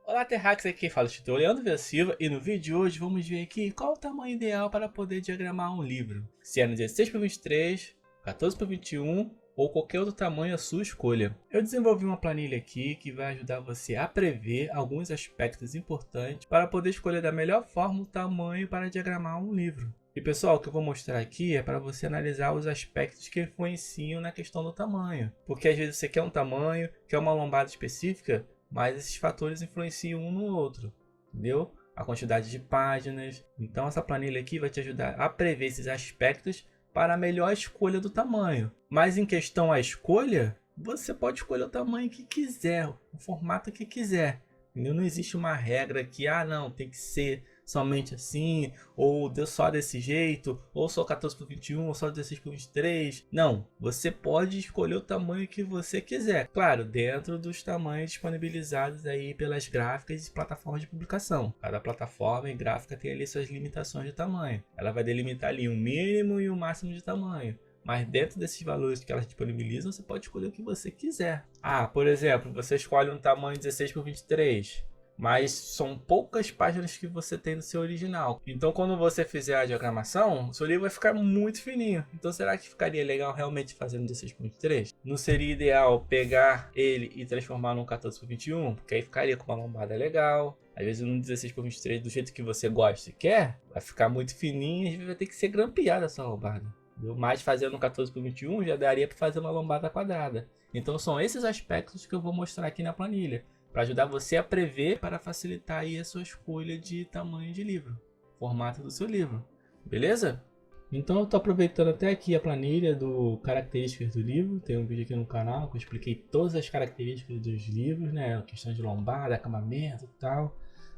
Olá, Terrax, aqui quem fala é o Leandro Vila Silva e no vídeo de hoje vamos ver aqui qual o tamanho ideal para poder diagramar um livro. Se é no 16 por 23, 14 por 21 ou qualquer outro tamanho à sua escolha. Eu desenvolvi uma planilha aqui que vai ajudar você a prever alguns aspectos importantes para poder escolher da melhor forma o tamanho para diagramar um livro. E pessoal, o que eu vou mostrar aqui é para você analisar os aspectos que influenciam na questão do tamanho. Porque às vezes você quer um tamanho, quer uma lombada específica, mas esses fatores influenciam um no outro, entendeu? A quantidade de páginas. Então essa planilha aqui vai te ajudar a prever esses aspectos para a melhor escolha do tamanho. Mas em questão à escolha, você pode escolher o tamanho que quiser, o formato que quiser. Entendeu? Não existe uma regra que, não, tem que ser somente assim, ou deu só desse jeito, ou só 14 por 21, ou só 16 por 23. Não, você pode escolher o tamanho que você quiser. Claro, dentro dos tamanhos disponibilizados aí pelas gráficas e plataformas de publicação. Cada plataforma e gráfica tem ali suas limitações de tamanho. Ela vai delimitar ali um mínimo e um máximo de tamanho. Mas dentro desses valores que elas disponibilizam, você pode escolher o que você quiser. Por exemplo, você escolhe um tamanho 16 por 23. Mas são poucas páginas que você tem no seu original. Então quando você fizer a diagramação, o seu livro vai ficar muito fininho. Então será que ficaria legal realmente fazendo 16 por 23? Não seria ideal pegar ele e transformar num 14 por 21? Porque aí ficaria com uma lombada legal. Às vezes no 16 por 23, do jeito que você gosta e quer, vai ficar muito fininho e às vezes vai ter que ser grampeada essa lombada. Mas fazendo 14 por 21 já daria para fazer uma lombada quadrada. Então são esses aspectos que eu vou mostrar aqui na planilha, para ajudar você a prever, para facilitar aí a sua escolha de tamanho de livro, formato do seu livro, beleza? Então eu estou aproveitando até aqui a planilha do características do livro. Tem um vídeo aqui no canal que eu expliquei todas as características dos livros, né? A questão de lombada, acabamento e tal.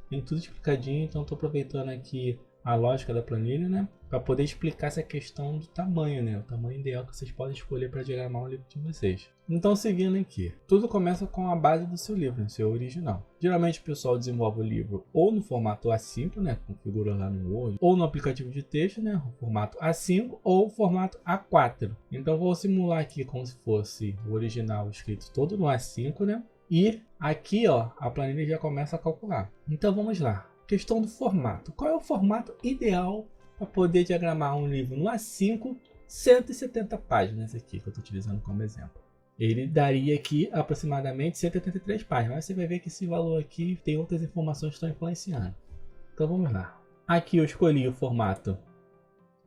Tem tudo explicadinho, então estou aproveitando aqui a lógica da planilha, né, para poder explicar essa questão do tamanho, né, o tamanho ideal que vocês podem escolher para diagramar o livro de vocês. Então, seguindo aqui, tudo começa com a base do seu livro, seu original. Geralmente o pessoal desenvolve o livro ou no formato A5, né, configura lá no Word, ou no aplicativo de texto, né, o formato A5 ou o formato A4. Então, vou simular aqui como se fosse o original escrito todo no A5, né, e aqui, ó, a planilha já começa a calcular. Então, vamos lá. Questão do formato. Qual é o formato ideal para poder diagramar um livro no A5, 170 páginas aqui, que eu estou utilizando como exemplo? Ele daria aqui aproximadamente 183 páginas, mas você vai ver que esse valor aqui tem outras informações que estão influenciando. Então vamos lá. Aqui eu escolhi o formato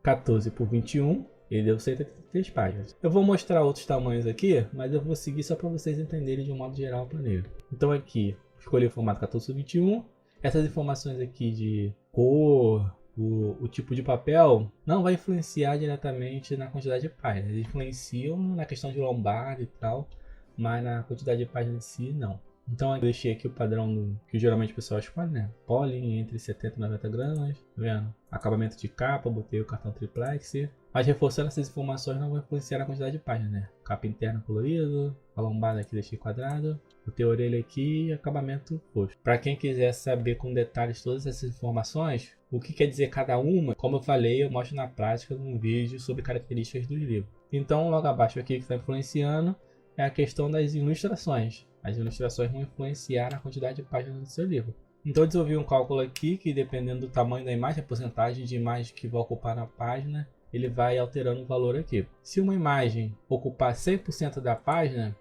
14 por 21, ele deu 183 páginas. Eu vou mostrar outros tamanhos aqui, mas eu vou seguir só para vocês entenderem de um modo geral a planilha. Então aqui, escolhi o formato 14 por 21. Essas informações aqui de cor, o tipo de papel, não vai influenciar diretamente na quantidade de páginas. Eles influenciam na questão de lombada e tal, mas na quantidade de páginas em si, não. Então eu deixei aqui o padrão que geralmente o pessoal escolhe, né? Poly entre 70 e 90 gramas, tá vendo? Acabamento de capa, botei o cartão triplex. Mas reforçando essas informações não vai influenciar na quantidade de páginas, né? Capa interna colorido, a lombada aqui deixei quadrado, botei a orelha aqui e acabamento roxo. Para quem quiser saber com detalhes todas essas informações, o que quer dizer cada uma, como eu falei, eu mostro na prática num vídeo sobre características do livro. Então logo abaixo aqui que está influenciando é a questão das ilustrações. As ilustrações vão influenciar na quantidade de páginas do seu livro. Então eu desenvolvi um cálculo aqui que, dependendo do tamanho da imagem, a porcentagem de imagem que vai ocupar na página, ele vai alterando o valor aqui. Se uma imagem ocupar 100% da página,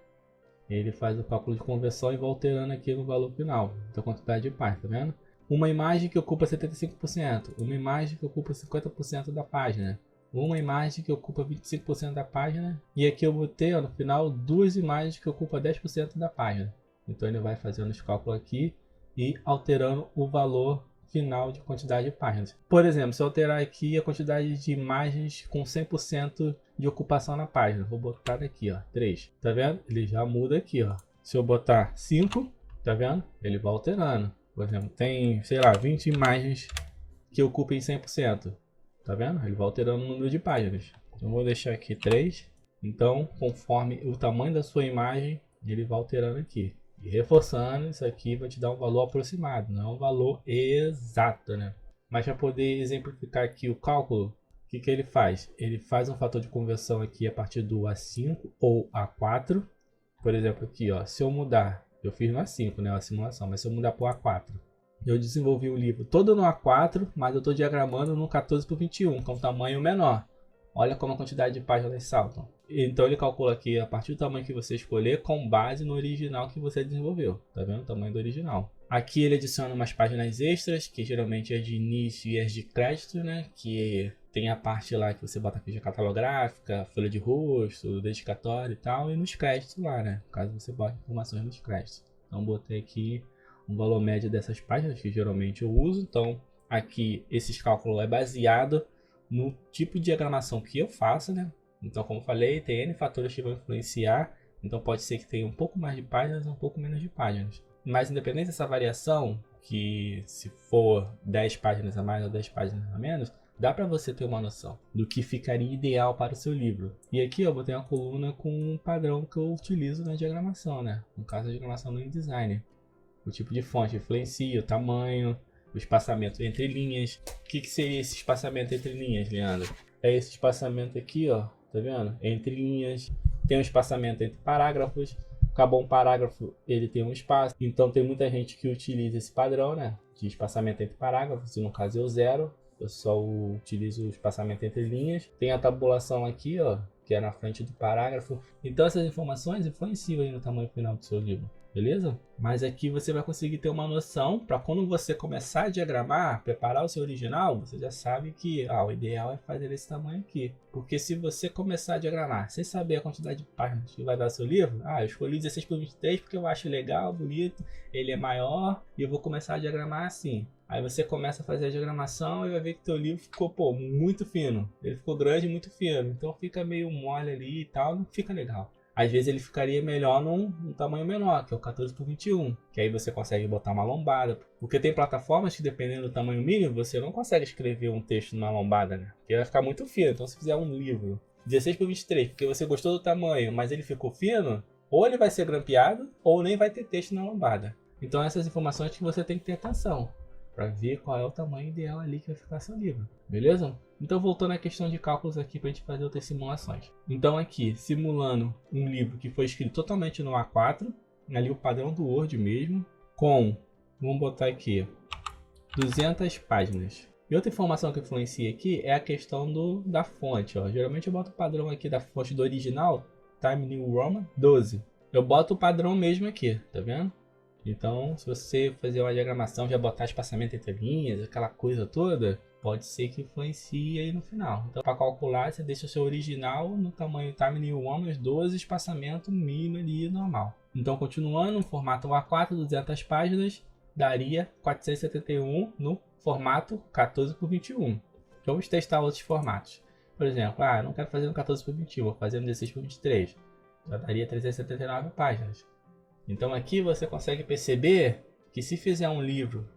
ele faz o cálculo de conversão e vai alterando aqui no valor final, da quantidade de páginas, tá vendo? Uma imagem que ocupa 75%, uma imagem que ocupa 50% da página, uma imagem que ocupa 25% da página, e aqui eu botei, ó, no final, duas imagens que ocupam 10% da página. Então ele vai fazendo os cálculos aqui e alterando o valor final de quantidade de páginas. Por exemplo, se eu alterar aqui a quantidade de imagens com 100% de ocupação na página, vou botar aqui, ó, 3, tá vendo? Ele já muda aqui, ó. Se eu botar 5, tá vendo? Ele vai alterando. Por exemplo, tem, sei lá, 20 imagens que ocupem 100%. Tá vendo? Ele vai alterando o número de páginas. Então vou deixar aqui 3. Então, conforme o tamanho da sua imagem, ele vai alterando aqui. E reforçando, isso aqui vai te dar um valor aproximado, não é um valor exato, né? Mas para poder exemplificar aqui o cálculo, o que ele faz? Ele faz um fator de conversão aqui a partir do A5 ou A4. Por exemplo, aqui, ó, se eu mudar, Eu fiz no A5, né, a simulação, mas se eu mudar para o A4, eu desenvolvi o livro todo no A4, mas eu estou diagramando no 14:21, que é um tamanho menor. Olha como a quantidade de páginas saltam. Então ele calcula aqui a partir do tamanho que você escolher com base no original que você desenvolveu. Tá vendo o tamanho do original? Aqui ele adiciona umas páginas extras, que geralmente é de início e as de crédito, né? Que tem a parte lá que você bota a ficha catalográfica, folha de rosto, dedicatório e tal, e nos créditos lá, né? Caso você bote informações nos créditos. Então botei aqui um valor médio dessas páginas que geralmente eu uso. Então aqui esses cálculos é baseado no tipo de diagramação que eu faço, né? Então, como falei, tem N fatores que vão influenciar. Então, pode ser que tenha um pouco mais de páginas, um pouco menos de páginas. Mas, independente dessa variação, que se for 10 páginas a mais ou 10 páginas a menos, dá para você ter uma noção do que ficaria ideal para o seu livro. E aqui eu botei uma coluna com um padrão que eu utilizo na diagramação, né? No caso, a diagramação no InDesign. O tipo de fonte influencia, o tamanho, o espaçamento entre linhas. O que seria esse espaçamento entre linhas, Leandro? É esse espaçamento aqui, ó, tá vendo? Entre linhas. Tem um espaçamento entre parágrafos. Acabou um parágrafo, ele tem um espaço. Então tem muita gente que utiliza esse padrão, né? De espaçamento entre parágrafos. No caso eu zero. Eu só utilizo o espaçamento entre linhas. Tem a tabulação aqui, ó, que é na frente do parágrafo. Então essas informações influenciam aí no tamanho final do seu livro. Beleza? Mas aqui você vai conseguir ter uma noção para quando você começar a diagramar, preparar o seu original, você já sabe que o ideal é fazer esse tamanho aqui. Porque se você começar a diagramar sem saber a quantidade de páginas que vai dar seu livro, eu escolhi 16:23 porque eu acho legal, bonito, ele é maior e eu vou começar a diagramar assim. Aí você começa a fazer a diagramação e vai ver que teu livro ficou, muito fino. Ele ficou grande e muito fino. Então fica meio mole ali e tal, não fica legal. Às vezes ele ficaria melhor num tamanho menor, que é o 14:21, que aí você consegue botar uma lombada. Porque tem plataformas que, dependendo do tamanho mínimo, você não consegue escrever um texto numa lombada, né? Porque vai ficar muito fino. Então, se fizer um livro 16:23, porque você gostou do tamanho, mas ele ficou fino, ou ele vai ser grampeado, ou nem vai ter texto na lombada. Então, essas informações que você tem que ter atenção para ver qual é o tamanho ideal ali que vai ficar seu livro, beleza? Então voltando à questão de cálculos aqui para a gente fazer outras simulações. Então aqui, simulando um livro que foi escrito totalmente no A4, ali o padrão do Word mesmo, com, vamos botar aqui, 200 páginas. E outra informação que influencia aqui é a questão da fonte, ó. Geralmente eu boto o padrão aqui da fonte do original, Times New Roman 12. Eu boto o padrão mesmo aqui, tá vendo? Então, se você fazer uma diagramação, já botar espaçamento entre linhas, aquela coisa toda, pode ser que influencie aí no final. Então, para calcular, você deixa o seu original no tamanho Times New Roman 12, espaçamento mínimo ali normal. Então, continuando, no formato A4, 200 páginas, daria 471 no formato 14:21. Vamos testar outros formatos. Por exemplo, eu não quero fazer no 14:21, vou fazer no 16:23. Já daria 379 páginas. Então aqui você consegue perceber que se fizer um livro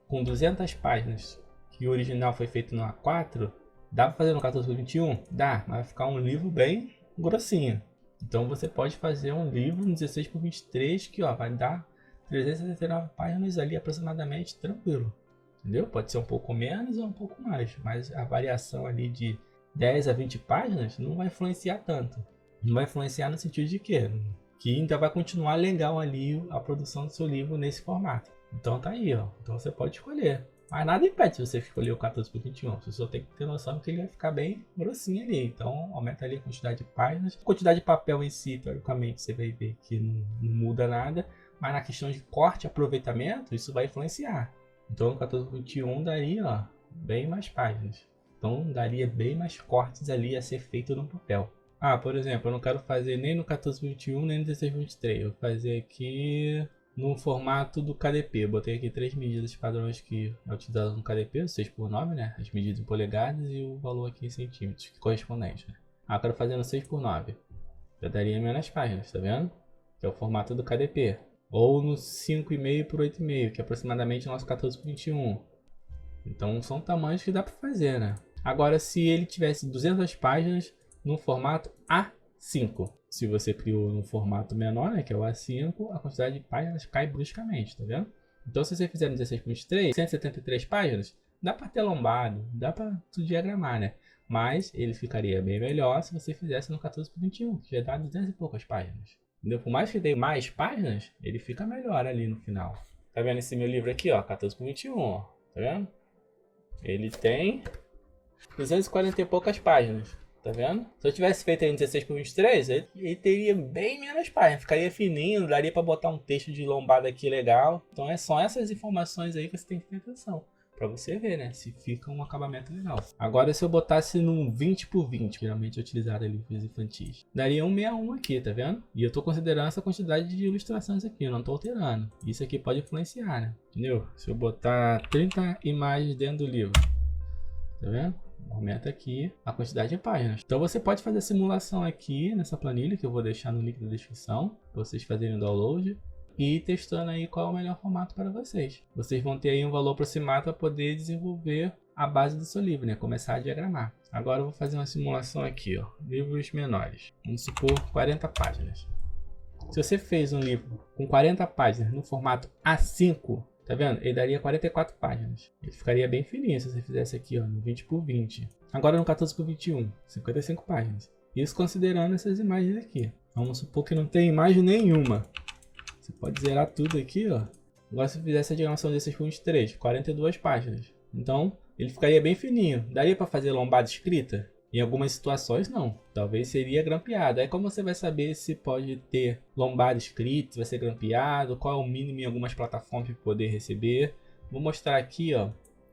com 200 páginas, que o original foi feito no A4, dá para fazer no 14:21? Dá, mas vai ficar um livro bem grossinho. Então você pode fazer um livro no 16:23 que vai dar 379 páginas ali aproximadamente, tranquilo. Entendeu? Pode ser um pouco menos ou um pouco mais, mas a variação ali de 10 a 20 páginas não vai influenciar tanto. Não vai influenciar no sentido de quê? Que ainda vai continuar legal ali a produção do seu livro nesse formato. Então tá aí, ó. Então você pode escolher. Mas nada impede você escolher o 14:21. Você só tem que ter noção que ele vai ficar bem grossinho ali. Então aumenta ali a quantidade de páginas. A quantidade de papel em si, teoricamente, você vai ver que não muda nada. Mas na questão de corte e aproveitamento, isso vai influenciar. Então o 14:21 daria, ó, bem mais páginas. Então daria bem mais cortes ali a ser feito no papel. Por exemplo, eu não quero fazer nem no 14:21 nem no 16:23. Eu vou fazer aqui no formato do KDP. Eu botei aqui 3 medidas padrões que é utilizado no KDP, 6x9, né? As medidas em polegadas e o valor aqui em centímetros, correspondente, né? Eu quero fazer no 6x9. Já daria menos páginas, tá vendo? Que é o formato do KDP. Ou no 5,5 por 8,5, que é aproximadamente o nosso 14:21. Então são tamanhos que dá para fazer, né? Agora, se ele tivesse 200 páginas no formato A5. Se você criou no formato menor, né, que é o A5, a quantidade de páginas cai bruscamente, tá vendo? Então, se você fizer no 16:23, 173 páginas, dá para ter lombado, dá para tu diagramar, né? Mas ele ficaria bem melhor se você fizesse no 14:21, que já dá 200 e poucas páginas. Entendeu? Por mais que dê mais páginas, ele fica melhor ali no final. Tá vendo esse meu livro aqui, ó, 14 por 21, ó. Tá vendo? Ele tem 240 e poucas páginas. Tá vendo? Se eu tivesse feito em 16 por 23, ele teria bem menos páginas. Ficaria fininho, daria para botar um texto de lombada aqui legal. Então é só essas informações aí que você tem que ter atenção. Pra você ver, né? Se fica um acabamento legal. Agora se eu botasse num 20 por 20, geralmente é utilizado em livros infantis, daria 161 aqui, tá vendo? E eu tô considerando essa quantidade de ilustrações aqui, eu não tô alterando. Isso aqui pode influenciar, né? Entendeu? Se eu botar 30 imagens dentro do livro, tá vendo? Aumenta aqui a quantidade de páginas. Então você pode fazer a simulação aqui nessa planilha, que eu vou deixar no link da descrição, para vocês fazerem o download. E ir testando aí qual é o melhor formato para vocês. Vocês vão ter aí um valor aproximado para poder desenvolver a base do seu livro, né? Começar a diagramar. Agora eu vou fazer uma simulação aqui, ó. Livros menores. Vamos supor 40 páginas. Se você fez um livro com 40 páginas no formato A5, tá vendo? Ele daria 44 páginas. Ele ficaria bem fininho se você fizesse aqui, ó, no 20 por 20. Agora no 14 por 21, 55 páginas. Isso considerando essas imagens aqui. Vamos supor que não tem imagem nenhuma. Você pode zerar tudo aqui, ó. Agora se eu fizesse a diagramação de 16 por 23, 42 páginas. Então, ele ficaria bem fininho. Daria para fazer lombada escrita? Em algumas situações, não. Talvez seria grampeado. Aí como você vai saber se pode ter lombada escrita, se vai ser grampeado, qual é o mínimo em algumas plataformas para poder receber. Vou mostrar aqui, ó,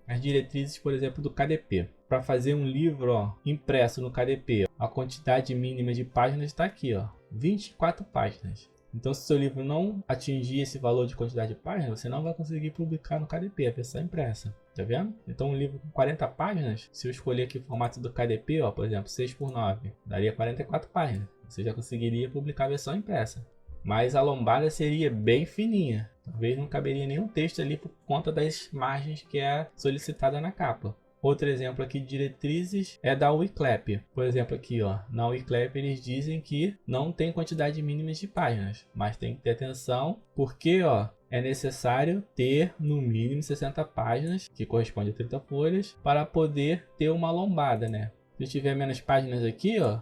as diretrizes, por exemplo, do KDP. Para fazer um livro, ó, impresso no KDP, a quantidade mínima de páginas está aqui, ó, 24 páginas. Então, se o seu livro não atingir esse valor de quantidade de páginas, você não vai conseguir publicar no KDP, a versão impressa. Tá vendo? Então, um livro com 40 páginas, se eu escolher aqui o formato do KDP, ó, por exemplo, 6 por 9, daria 44 páginas. Você já conseguiria publicar a versão impressa. Mas a lombada seria bem fininha. Talvez não caberia nenhum texto ali por conta das margens que é solicitada na capa. Outro exemplo aqui de diretrizes é da Wiclap. Por exemplo aqui, ó, na Wiclap eles dizem que não tem quantidade mínima de páginas, mas tem que ter atenção porque, ó, é necessário ter no mínimo 60 páginas, que corresponde a 30 folhas, para poder ter uma lombada, né? Se tiver menos páginas aqui, ó,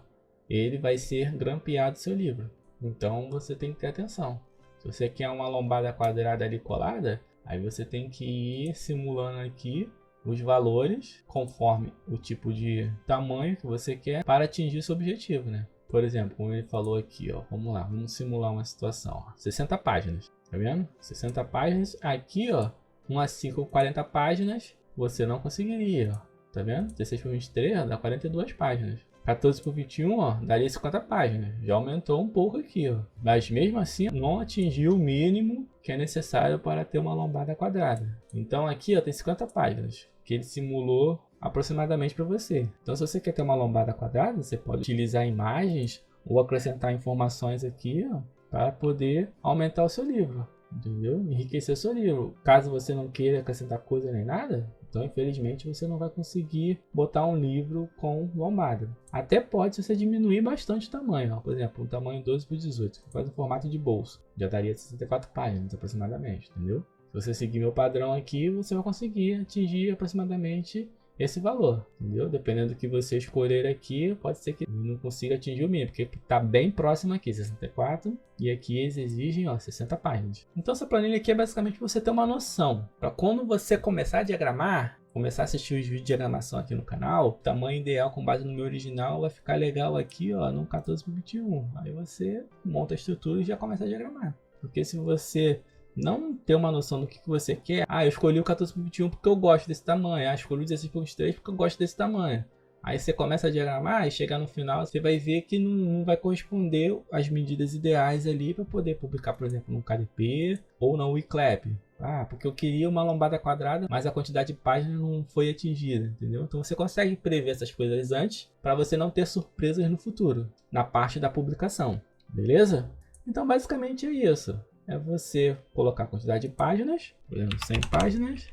ele vai ser grampeado seu livro. Então você tem que ter atenção. Se você quer uma lombada quadrada ali colada, aí você tem que ir simulando aqui os valores conforme o tipo de tamanho que você quer para atingir seu objetivo, né? Por exemplo, como ele falou aqui, ó, vamos lá, vamos simular uma situação, ó, 60 páginas, tá vendo? 60 páginas, aqui, ó, um A5 com 40 páginas, você não conseguiria, ó, tá vendo? 16 por 23 ó, dá 42 páginas. 14 por 21, ó, daria 50 páginas. Já aumentou um pouco aqui, ó. Mas mesmo assim, não atingiu o mínimo que é necessário para ter uma lombada quadrada. Então aqui, ó, tem 50 páginas que ele simulou aproximadamente para você. Então se você quer ter uma lombada quadrada, você pode utilizar imagens ou acrescentar informações aqui, ó, para poder aumentar o seu livro, entendeu? Enriquecer o seu livro. Caso você não queira acrescentar coisa nem nada, então infelizmente você não vai conseguir botar um livro com lombada. Até pode se você diminuir bastante o tamanho, ó. Por exemplo, um tamanho 12 por 18, que faz um formato de bolso, já daria 64 páginas aproximadamente, entendeu? Se você seguir meu padrão aqui, você vai conseguir atingir aproximadamente esse valor, entendeu? Dependendo do que você escolher aqui, pode ser que não consiga atingir o mínimo, porque está bem próximo aqui, 64, e aqui eles exigem, ó, 60 páginas. Então essa planilha aqui é basicamente você ter uma noção, para quando você começar a diagramar, começar a assistir os vídeos de diagramação aqui no canal, o tamanho ideal com base no meu original vai ficar legal aqui, ó, no 14 por 21. Aí você monta a estrutura e já começa a diagramar. Porque se você não ter uma noção do que você quer. Ah, eu escolhi o 14 por 21 porque eu gosto desse tamanho. Ah, escolhi o 16 por 23 porque eu gosto desse tamanho. Aí você começa a diagramar e chegar no final você vai ver que não vai corresponder às medidas ideais ali para poder publicar, por exemplo, no KDP ou na Wiclap. Ah, porque eu queria uma lombada quadrada, mas a quantidade de páginas não foi atingida, entendeu? Então você consegue prever essas coisas antes para você não ter surpresas no futuro, na parte da publicação, beleza? Então basicamente é isso. É você colocar a quantidade de páginas, por exemplo, 100 páginas,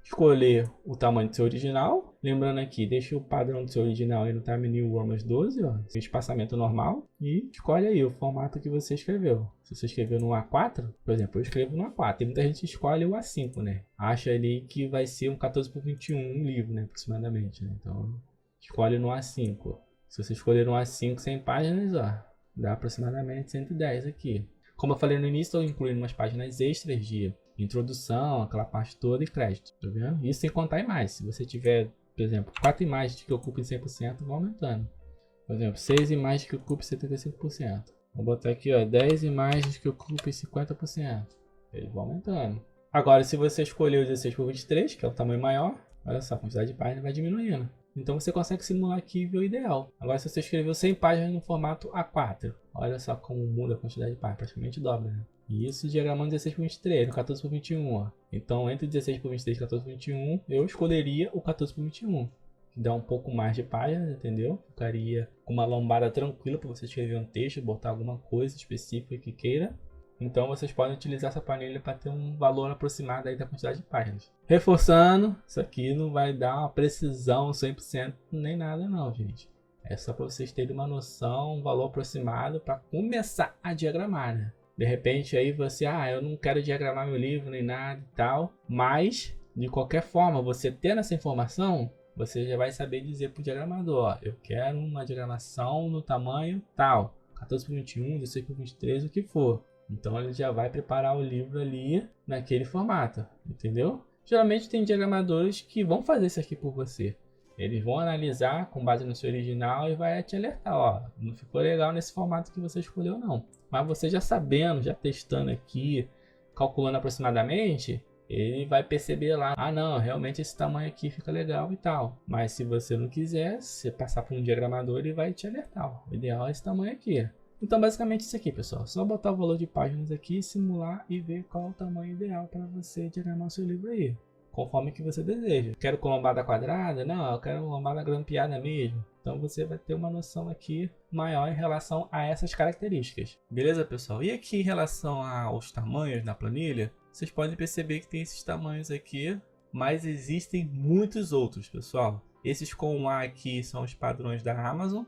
escolher o tamanho do seu original, lembrando aqui, deixa o padrão do seu original aí no Time New Roman 12, ó, espaçamento normal, e escolhe aí o formato que você escreveu. Se você escreveu no A4, por exemplo, eu escrevo no A4, tem muita gente que escolhe o A5, né? Acha ali que vai ser um 14 por 21 um livro, né, aproximadamente, né? Então, escolhe no A5. Se você escolher no A5 100 páginas, ó, Dá aproximadamente 110 aqui. Como eu falei no início, estou incluindo umas páginas extras de introdução, aquela parte toda e crédito, tá vendo? Isso sem contar imagens. Se você tiver, por exemplo, 4 imagens que ocupem 100%, vão aumentando. Por exemplo, 6 imagens que ocupem 75%. Vou botar aqui, ó, 10 imagens que ocupem 50%. Eles vão aumentando. Agora, se você escolher o 16x23, que é o tamanho maior, olha só, a quantidade de páginas vai diminuindo. Então você consegue simular aqui e ver o ideal. Agora, se você escreveu 100 páginas no formato A4, olha só como muda a quantidade de páginas, praticamente dobra, né? E isso diagramando 16x23, no 14x21, ó. Então, entre 16x23 e 14x21, eu escolheria o 14x21. Que dá um pouco mais de páginas, entendeu? Ficaria com uma lombada tranquila para você escrever um texto, botar alguma coisa específica que queira. Então vocês podem utilizar essa planilha para ter um valor aproximado aí da quantidade de páginas. Reforçando, isso aqui não vai dar uma precisão 100% nem nada não, gente. É só para vocês terem uma noção, um valor aproximado para começar a diagramar, né? De repente aí você, eu não quero diagramar meu livro nem nada e tal. Mas, de qualquer forma, você tendo essa informação, você já vai saber dizer para o diagramador, ó, eu quero uma diagramação no tamanho tal, 14x21, 16x23, o que for. Então ele já vai preparar o livro ali naquele formato, entendeu? Geralmente tem diagramadores que vão fazer isso aqui por você. Eles vão analisar com base no seu original e vai te alertar, ó, não ficou legal nesse formato que você escolheu não. Mas você já sabendo, já testando aqui, calculando aproximadamente, ele vai perceber lá, não, realmente esse tamanho aqui fica legal e tal. Mas se você não quiser, você passar por um diagramador, ele vai te alertar, ó, o ideal é esse tamanho aqui. Então basicamente isso aqui, pessoal, só botar o valor de páginas aqui, simular e ver qual é o tamanho ideal para você diagramar o seu livro aí, conforme que você deseja. Quero com lombada quadrada? Não, eu quero lombada grampeada mesmo. Então você vai ter uma noção aqui maior em relação a essas características. Beleza, pessoal? E aqui em relação aos tamanhos na planilha, vocês podem perceber que tem esses tamanhos aqui, mas existem muitos outros, pessoal. Esses com A aqui são os padrões da Amazon,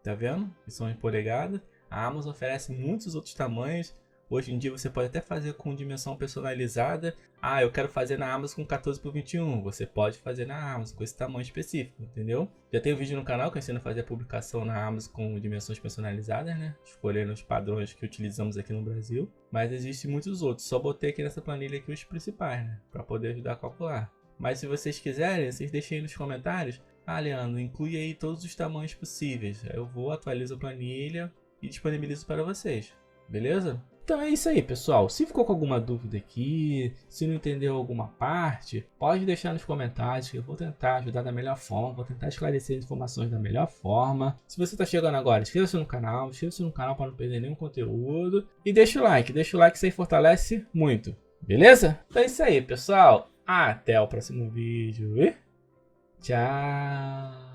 tá vendo? Que são em polegada. A Amazon oferece muitos outros tamanhos. Hoje em dia você pode até fazer com dimensão personalizada. Eu quero fazer na Amazon com 14x21. Você pode fazer na Amazon com esse tamanho específico, entendeu? Já tem um vídeo no canal que eu ensino a fazer a publicação na Amazon com dimensões personalizadas, né? Escolhendo os padrões que utilizamos aqui no Brasil. Mas existem muitos outros. Só botei aqui nessa planilha aqui os principais, né? Para poder ajudar a calcular. Mas se vocês quiserem, vocês deixem aí nos comentários. Leandro, inclui aí todos os tamanhos possíveis. Eu vou, atualizo a planilha e disponibilizo para vocês. Beleza? Então é isso aí, pessoal. Se ficou com alguma dúvida aqui, se não entendeu alguma parte, pode deixar nos comentários que eu vou tentar ajudar da melhor forma, vou tentar esclarecer as informações da melhor forma. Se você está chegando agora, inscreva-se no canal para não perder nenhum conteúdo e deixa o like, isso aí fortalece muito. Beleza? Então é isso aí, pessoal. Até o próximo vídeo e tchau!